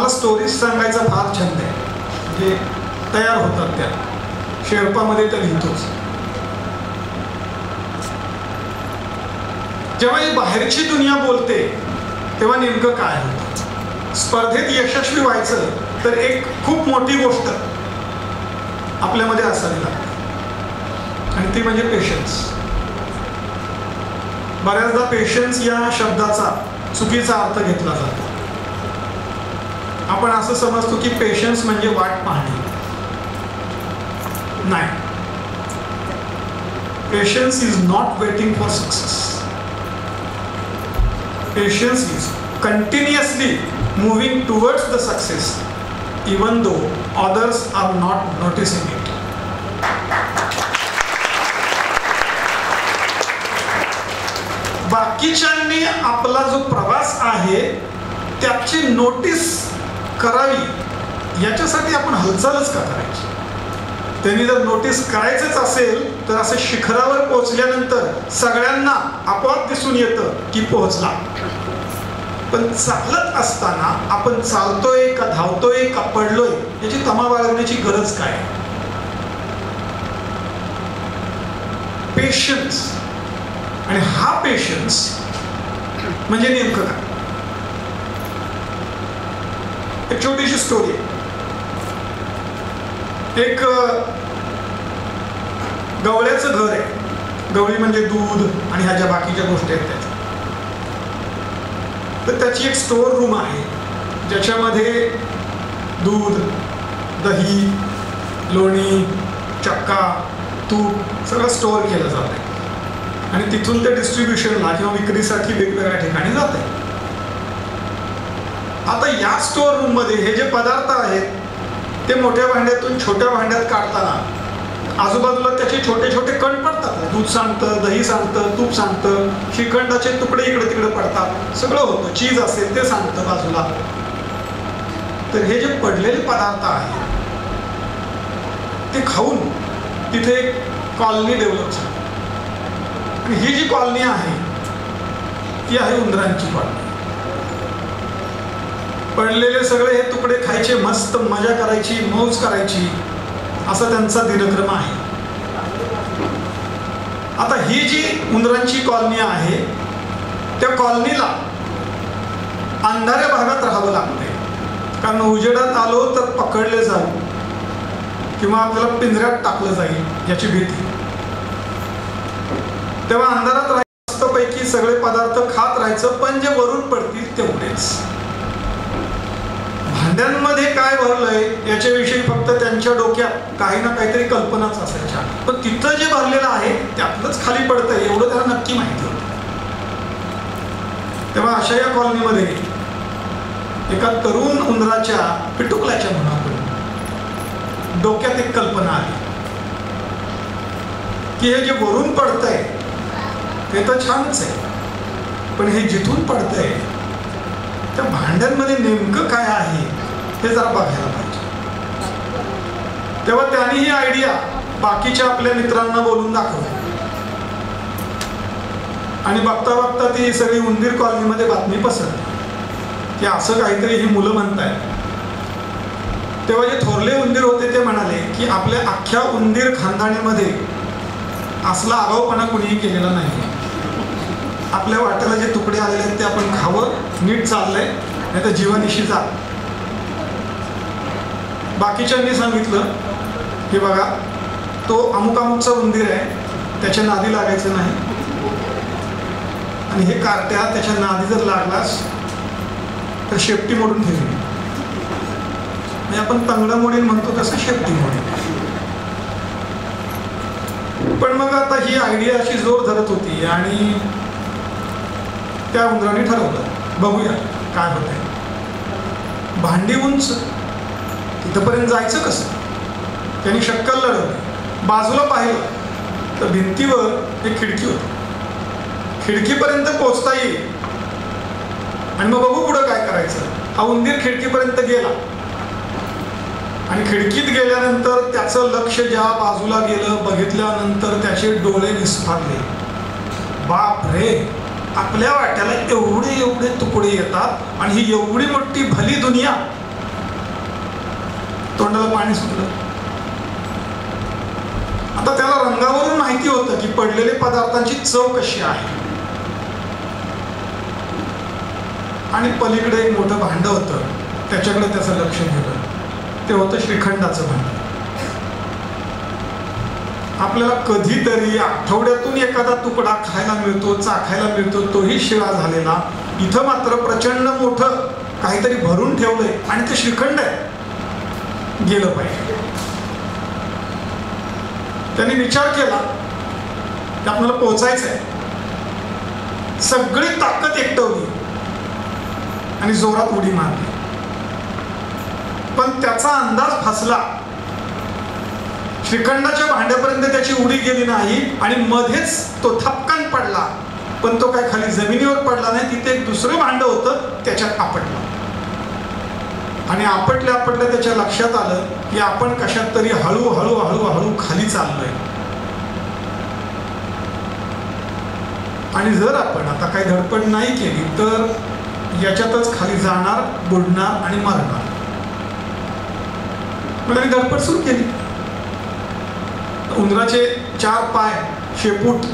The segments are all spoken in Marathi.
मला स्टोरीज सांगायचा फार छंद आहे, म्हणजे तयार होतात त्या शेर्पामध्ये तर लिहितोच. जेव्हा ही बाहेरची दुनिया बोलते तेव्हा नेमकं काय होतं? स्पर्धेत यशस्वी व्हायचं तर एक खूप मोठी गोष्ट आपल्यामध्ये असावी लागते आणि ती म्हणजे पेशन्स. बऱ्याचदा पेशन्स या शब्दाचा चुकीचा अर्थ घेतला जातो. आपण असं समजतो की पेशन्स म्हणजे वाट पाहणे. नाही, patience is not waiting for success. Patience is continuously moving towards the success even though others are not noticing it. बाकीच्यांनी आपला जो प्रवास आहे त्याची नोटीस करावी याच्यासाठी आपण हालचालच का करायची? त्यांनी जर नोटीस करायचंच असेल तर असं शिखरावर पोहोचल्यानंतर सगळ्यांना आपोआप दिसून येतं की पोहोचला. पण चालत असताना आपण चालतोय का धावतोय का पडलोय याची तमा बाळगण्याची गरज काय? पेशन्स. आणि हा पेशन्स म्हणजे नेमकं काय? एक छोटीशी स्टोरी. एक गवळ्याचं घर आहे. गवळी म्हणजे दूध आणि ह्या ज्या बाकीच्या गोष्टी आहेत त्याच्या. तर त्याची एक स्टोअर रूम आहे ज्याच्यामध्ये दूध, दही, लोणी, चक्का, तूप सगळं स्टोअर केलं जात आहे आणि तिथून ते डिस्ट्रीब्युशनला किंवा विक्रीसाठी वेगवेगळ्या ठिकाणी जात आहे. आता या स्टोअर रूममध्ये हे जे पदार्थ आहेत ते मोठ्या भांड्यातून छोट्या भांड्यात काढताना आजूबाजूला त्याचे छोटे छोटे कण पडतात. दूध सांडतं, दही सांडतं, तूप सांडतं, श्रीखंडाचे तुकडे इकडे तिकडे पडतात, सगळं होतं. चीज असेल ते सांडतं बाजूला. तर हे जे पडलेले पदार्थ आहेत ते खाऊन तिथे एक कॉलनी डेव्हलप झाली. आणि ही जी कॉलनी आहे ती आहे उंदरांची कॉलनी. पडलेले सगळे हे तुकडे खायचे, मस्त मजा करायची, मौज करायची, असा त्यांचा दिनक्रम आहे. आता ही जी उंदरांची कॉलनी आहे त्या कॉलनीला अंधाऱ्या भागात राहावं लागते, कारण उजेडात आलो तर पकडले जाऊ किंवा आपल्याला पिंजऱ्यात टाकलं जाईल याची भीती. तेव्हा अंधारात राहायचं, मस्तपैकी सगळे पदार्थ खात राहायचं, पण जे वरून पडतील तेवढेच. भांड्यांमध्ये काय भरलंय याच्याविषयी फक्त त्यांच्या डोक्यात काही ना काहीतरी कल्पनाच असायच्या, पण तिथं जे भरलेलं आहे त्यातलंच खाली पडतंय एवढं त्यांना नक्की माहिती होतं. तेव्हा अशा या कॉलनीमध्ये एका तरुण उंदराच्या पिटुकल्याच्या मनातून डोक्यात एक कल्पना आली की हे जे वरून पडतंय ते तर छानच आहे, पण हे जिथून पडतंय त्या भांड्यांमध्ये नेमकं काय आहे हे जरा बघायला पाहिजे. तेव्हा त्यांनी ही आयडिया बाकीच्या आपल्या मित्रांना बोलून दाखवली आणि बघता बघता ती सगळी उंदीर कॉलनीमध्ये बातमी पसरली की असं काहीतरी ही मुलं म्हणतायत. तेव्हा जे थोरले उंदीर होते ते म्हणाले की आपल्या अख्ख्या उंदीर खानदाणीमध्ये असला आगाऊपणा कुणीही केलेला नाही. आपल्या वाट्याला जे तुकडे आलेले आहेत ते आपण खावं, नीट चाललंय, नाही तर जीवानिशी जा. बाकीच्यांनी सांगितलं की बघा तो अमुक अमुकचा उंदीर आहे, त्याच्या नादी लागायचं नाही, आणि हे कार्ट्या त्याच्या नादी जर लागलास तर शेपटी मोडून ठेवली. म्हणजे आपण तंगडं मोडीन म्हणतो तसं शेपटी मोडीन. पण मग आता ही आयडिया अशी जोर धरत होती आणि त्या उंदराने ठरवलं बघूया काय होतंय. भांडी उंच, तिथपर्यंत जायचं कसं? त्यांनी शक्कल लढवली. बाजूला पाहिलं तर भिंतीवर एक खिडकी होती. खिडकीपर्यंत पोहोचता येईल आणि मग बघू पुढं काय करायचं. हा उंदीर खिडकीपर्यंत गेला आणि खिडकीत गेल्यानंतर त्याचं लक्ष ज्या बाजूला गेलं बघितल्यानंतर त्याचे डोळे विस्फारले. बाप रे, आपल्या वाट्याला एवढे एवढे तुकडे येतात आणि ही एवढी मोठी भली दुनिया तोंडाला पाणी सुटलं. आता त्याला रंगावरून माहिती होतं की पडलेले पदार्थांची चव कशी आहे. आणि पलीकडे एक मोठं भांडं होतं, त्याच्याकडे त्याचं लक्ष गेलं. ते होतं श्रीखंडाचं भांडं. आपल्याला कधीतरी आठवड्यातून एखादा तुकडा खायला मिळतो, चाखायला मिळतो, तोही शिळा झालेला. इथं मात्र प्रचंड मोठं काहीतरी भरून ठेवलंय आणि ते श्रीखंड आहे, गेलं पाहिजे. त्यांनी विचार केला की आपल्याला पोहोचायचं आहे. सगळी ताकद एकटवली आणि जोरात उडी मारली. पण त्याचा अंदाज फसला. श्रीखंडाच्या भांड्यापर्यंत त्याची उडी गेली नाही आणि मध्येच तो थपकन पडला. पण तो काय खाली जमिनीवर पडला नाही, तिथे एक दुसरं भांड होतं, त्याच्यात आपटला. आणि आपटल्या आपटल्या त्याच्या लक्षात आलं की आपण कशात तरी हळूहळू हळूहळू खाली चाललोय. आणि जर आपण आता काही धडपड नाही केली तर याच्यातच खाली जाणार, बुडणार आणि मरणार. मग त्यांनी धडपड सुरू केली. उंदराचे 4 पाय, शेपूट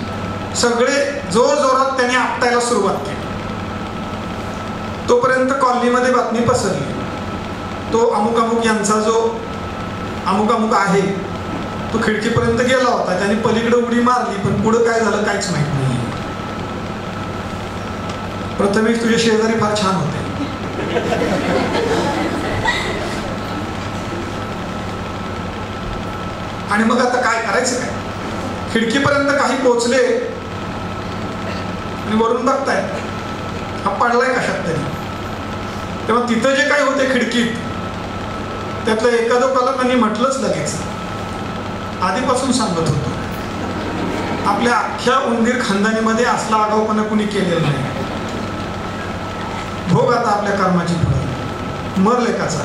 सगळे जोर जोरात त्यांनी आपटायला सुरुवात केली. तोपर्यंत कॉलनीमध्ये बातमी पसरली, तो अमुक अमुक यांचा जो अमुक अमुक आहे तो खिडकीपर्यंत गेला होता. त्याने पलीकडे उडी मारली, पण पुढे काय झालं काहीच माहित नाही. प्रथमेश तुझे शेजारी फार छान होते. आणि मग आता काय करायचं काय? खिडकीपर्यंत काही पोचले आणि वरून बघताय हा पडलाय कशात तरी. तेव्हा तिथं जे काही होते खिडकीत त्यातलं एखादं त्यांनी म्हटलंच लगेच, आधीपासून सांगत होतो आपल्या अख्ख्या उंदीर खानदानीमध्ये असला आगाऊपणा कुणी केलेला नाही. भोग आता आपल्या कर्माची फळं, मर लेकाचा.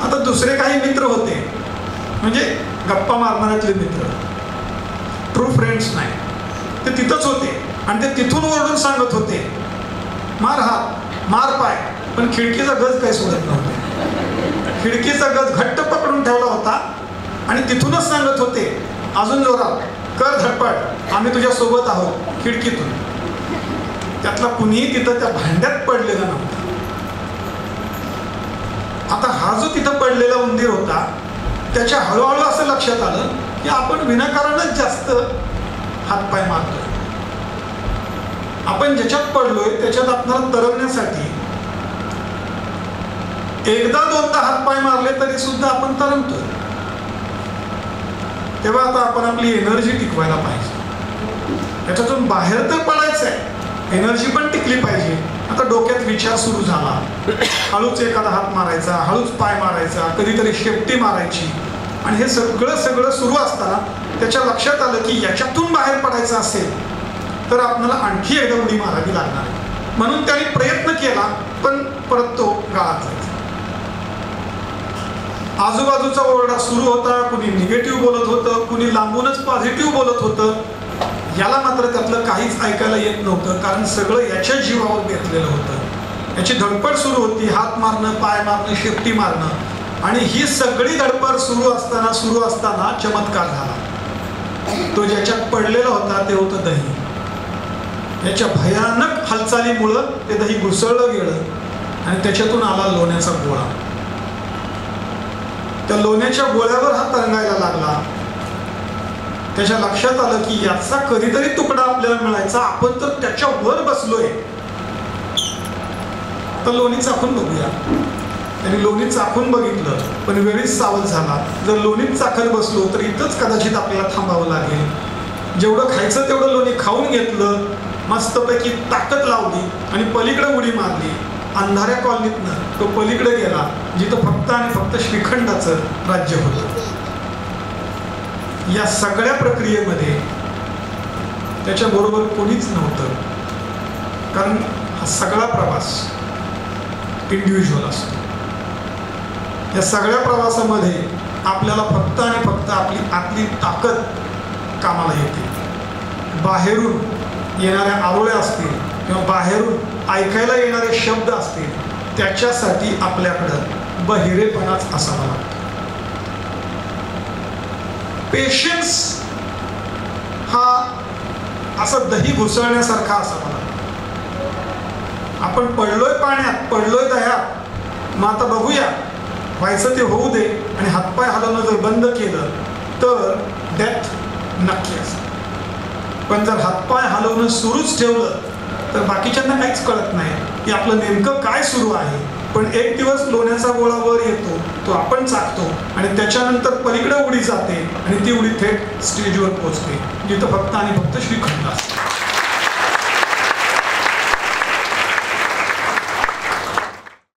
आता दुसरे काही मित्र होते, म्हणजे गप्पा मारणाऱ्यातले मित्र, ट्रू फ्रेंड्स नाही, ते तिथंच होते आणि ते तिथून ओरडून सांगत होते मार हात, मार पाय. पण खिडकीचा गज काही सोडत नव्हते. खिडकीचा गज घट्ट पकडून ठेवला होता आणि तिथूनच सांगत होते अजून जोरात, कर धडपड, आम्ही तुझ्या सोबत आहोत. खिडकीतून त्यातला कुणीही तिथं त्या भांड्यात पडलेला नव्हता. आता हा जो तिथं पडलेला उंदीर होता त्याच्या हळूहळू असं लक्षात आलं की आपण विनाकारणच जास्त हातपाय मारतोय. आपण ज्याच्यात पडलोय त्याच्यात आपल्याला तरंगण्यासाठी एकदा दोनदा हातपाय मारले तरी सुद्धा आपण तरंगतोय. तेव्हा आता आपण आपली एनर्जी टिकवायला पाहिजे. त्याच्यातून बाहेर तर पडायचं आहे, एनर्जी पण टिकली पाहिजे. आता डोक्यात विचार सुरू झाला, हळूच एखादा हात मारायचा, हळूच पाय मारायचा, कधीतरी शेपटी मारायची. आणि हे सगळं सुरू असताना त्याच्या लक्षात आलं की याच्यातून बाहेर पडायचं असेल तर आपल्याला आणखी एकदा उडी मारावी लागणार. म्हणून त्याने प्रयत्न केला, पण परत तो गाळात जायचा. आजूबाजूचा ओरडा सुरू होता, कुणी निगेटिव्ह बोलत होतं, कुणी लांबूनच पॉझिटिव्ह बोलत होतं. याला मात्र त्यातलं काहीच ऐकायला येत नव्हतं, कारण सगळं याच्या जीवावर बेतलेलं होतं. याची धडपड सुरू होती, हात मारणं, पाय मारणं, शेपटी मारणं. आणि ही सगळी धडपड सुरू असताना चमत्कार झाला. तो ज्याच्यात पडलेला होता ते होतं दही. याच्या भयानक हालचालीमुळं ते दही घुसळलं गेलं आणि त्याच्यातून आला लोण्याचा गोळा. त्या लोण्याच्या गोळ्यावर हा तरंगायला लागला. त्याच्या लक्षात आलं की याचा कधीतरी तुकडा आपल्याला मिळायचा, आपण तर त्याच्या वर बसलोय. तर लोणी चाखून बघूया. त्यांनी लोणी चाखून बघितलं, पण वेळीच सावध झाला. जर लोणीत चाखत बसलो तर इथंच कदाचित आपल्याला थांबावं लागेल. जेवढं खायचं तेवढं लोणी खाऊन घेतलं, मस्तपैकी ताकद लावली आणि पलीकडे उडी मारली. अंधाऱ्या कॉलनीतनं तो पलीकडे गेला जिथं फक्त आणि फक्त श्रीखंडाचं राज्य होतं. या सगळ्या प्रक्रियेमध्ये त्याच्याबरोबर कोणीच नव्हतं, कारण हा सगळा प्रवास इंडिव्हिज्युअल असतो. या सगळ्या प्रवासामध्ये आपल्याला फक्त आणि फक्त आपली आतली ताकद कामाला येते. बाहेरून येणाऱ्या आरोळ्या असतील किंवा बाहेरून ऐकायला येणारे शब्द असतील, त्याच्यासाठी आपल्याकडं बहिरेपणाच असावा लागतो. पेशन्स हा असं दही घुसळण्यासारखा असावा लागतो. आपण पडलोय पाण्यात, पडलोय दह्यात, मग आता बघूया, व्हायचं ते होऊ दे, आणि हातपाय हलवणं जर बंद केलं तर डेथ नक्की असते. पण जर हातपाय हलवणं सुरूच ठेवलं तर बाकीच्यांना काहीच कळत नाही की आपलं नेमकं काय सुरू आहे. पण एक दिवस लोण्याचा गोळा वर येतो, तो आपण चाकतो, आणि त्याच्यानंतर पलीकडे उडी जाते, आणि ती उडी थेट स्टेजवर पोहोचते, जिथं फक्त आणि फक्त श्रीखंड असते.